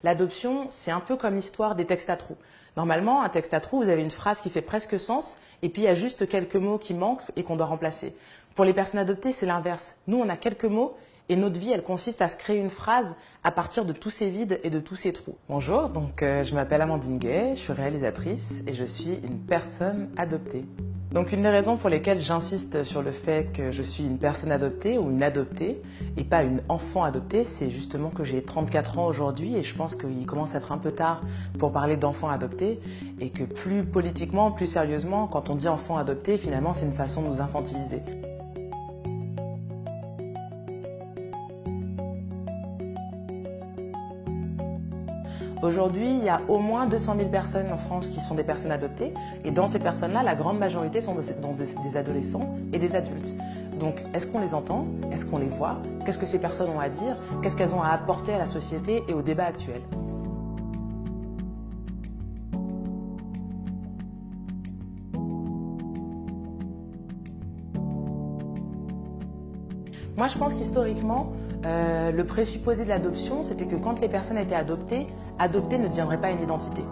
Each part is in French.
L'adoption, c'est un peu comme l'histoire des textes à trous. Normalement, un texte à trous, vous avez une phrase qui fait presque sens, et puis il y a juste quelques mots qui manquent et qu'on doit remplacer. Pour les personnes adoptées, c'est l'inverse. Nous, on a quelques mots, et notre vie, elle consiste à se créer une phrase à partir de tous ces vides et de tous ces trous. Bonjour, je m'appelle Amandine Gay, je suis réalisatrice et je suis une personne adoptée. Donc une des raisons pour lesquelles j'insiste sur le fait que je suis une personne adoptée ou une adoptée et pas une enfant adoptée, c'est justement que j'ai 34 ans aujourd'hui et je pense qu'il commence à être un peu tard pour parler d'enfant adopté et que plus politiquement, plus sérieusement, quand on dit enfant adopté, finalement c'est une façon de nous infantiliser. Aujourd'hui, il y a au moins 200 000 personnes en France qui sont des personnes adoptées. Et dans ces personnes-là, la grande majorité sont des adolescents et des adultes. Donc, est-ce qu'on les entend? Est-ce qu'on les voit? Qu'est-ce que ces personnes ont à dire? Qu'est-ce qu'elles ont à apporter à la société et au débat actuel? Moi, je pense qu'historiquement, le présupposé de l'adoption, c'était que quand les personnes étaient adoptées, adopter ne deviendrait pas une identité.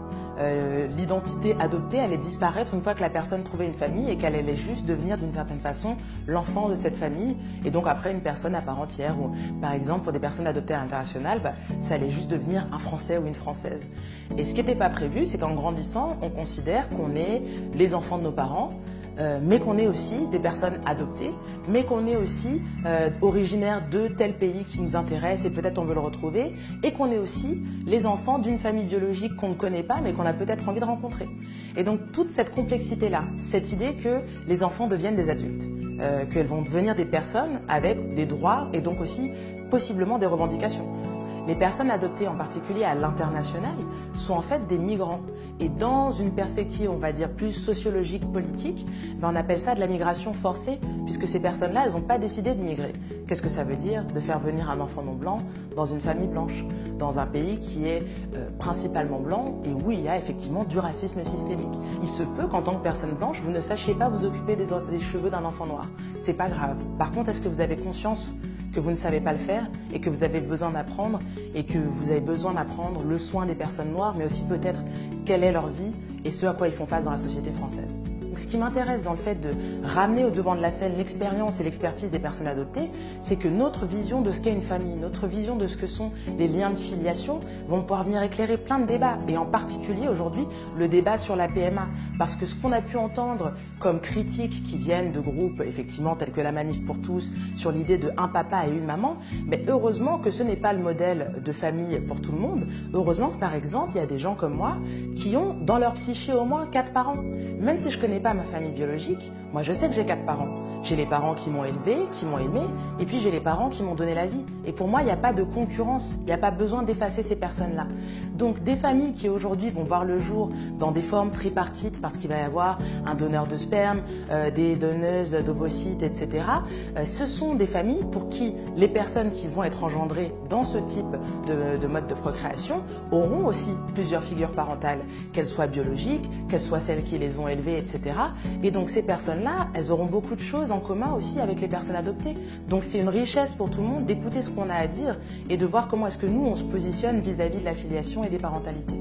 L'identité adoptée allait disparaître une fois que la personne trouvait une famille et qu'elle allait juste devenir d'une certaine façon l'enfant de cette famille et donc après une personne à part entière. Ou, par exemple, pour des personnes adoptées à l'international, ça allait juste devenir un Français ou une Française. Et ce qui n'était pas prévu, c'est qu'en grandissant, on considère qu'on est les enfants de nos parents, mais qu'on est aussi des personnes adoptées, mais qu'on est aussi originaire de tel pays qui nous intéresse et peut-être on veut le retrouver, et qu'on est aussi les enfants d'une famille biologique qu'on ne connaît pas mais qu'on a peut-être envie de rencontrer. Et donc toute cette complexité-là, cette idée que les enfants deviennent des adultes, qu'elles vont devenir des personnes avec des droits et donc aussi possiblement des revendications. Les personnes adoptées, en particulier à l'international, sont en fait des migrants. Et dans une perspective, on va dire, plus sociologique, politique, on appelle ça de la migration forcée, puisque ces personnes-là, elles n'ont pas décidé de migrer. Qu'est-ce que ça veut dire? De faire venir un enfant non blanc dans une famille blanche, dans un pays qui est principalement blanc, et où il y a effectivement du racisme systémique. Il se peut qu'en tant que personne blanche, vous ne sachiez pas vous occuper des cheveux d'un enfant noir. C'est pas grave. Par contre, est-ce que vous avez conscience que vous ne savez pas le faire et que vous avez besoin d'apprendre et que vous avez besoin d'apprendre le soin des personnes noires, mais aussi peut-être quelle est leur vie et ce à quoi ils font face dans la société française. Donc, ce qui m'intéresse dans le fait de ramener au devant de la scène l'expérience et l'expertise des personnes adoptées, c'est que notre vision de ce qu'est une famille, notre vision de ce que sont les liens de filiation vont pouvoir venir éclairer plein de débats et en particulier aujourd'hui le débat sur la PMA. Parce que ce qu'on a pu entendre comme critiques qui viennent de groupes effectivement tels que la Manif pour tous sur l'idée de un papa et une maman, mais heureusement que ce n'est pas le modèle de famille pour tout le monde. Heureusement que par exemple il y a des gens comme moi qui ont dans leur psyché au moins 4 parents. Même si je connais pas ma famille biologique, moi je sais que j'ai 4 parents. J'ai les parents qui m'ont élevé, qui m'ont aimé, et puis j'ai les parents qui m'ont donné la vie. Et pour moi, il n'y a pas de concurrence, il n'y a pas besoin d'effacer ces personnes-là. Donc des familles qui aujourd'hui vont voir le jour dans des formes tripartites, parce qu'il va y avoir un donneur de sperme, des donneuses d'ovocytes, etc. Ce sont des familles pour qui les personnes qui vont être engendrées dans ce type de mode de procréation auront aussi plusieurs figures parentales, qu'elles soient biologiques, qu'elles soient celles qui les ont élevées, etc. Et donc ces personnes-là, elles auront beaucoup de choses en commun aussi avec les personnes adoptées. Donc c'est une richesse pour tout le monde d'écouter ce qu'on a à dire et de voir comment est-ce que nous, on se positionne vis-à-vis de la filiation et des parentalités.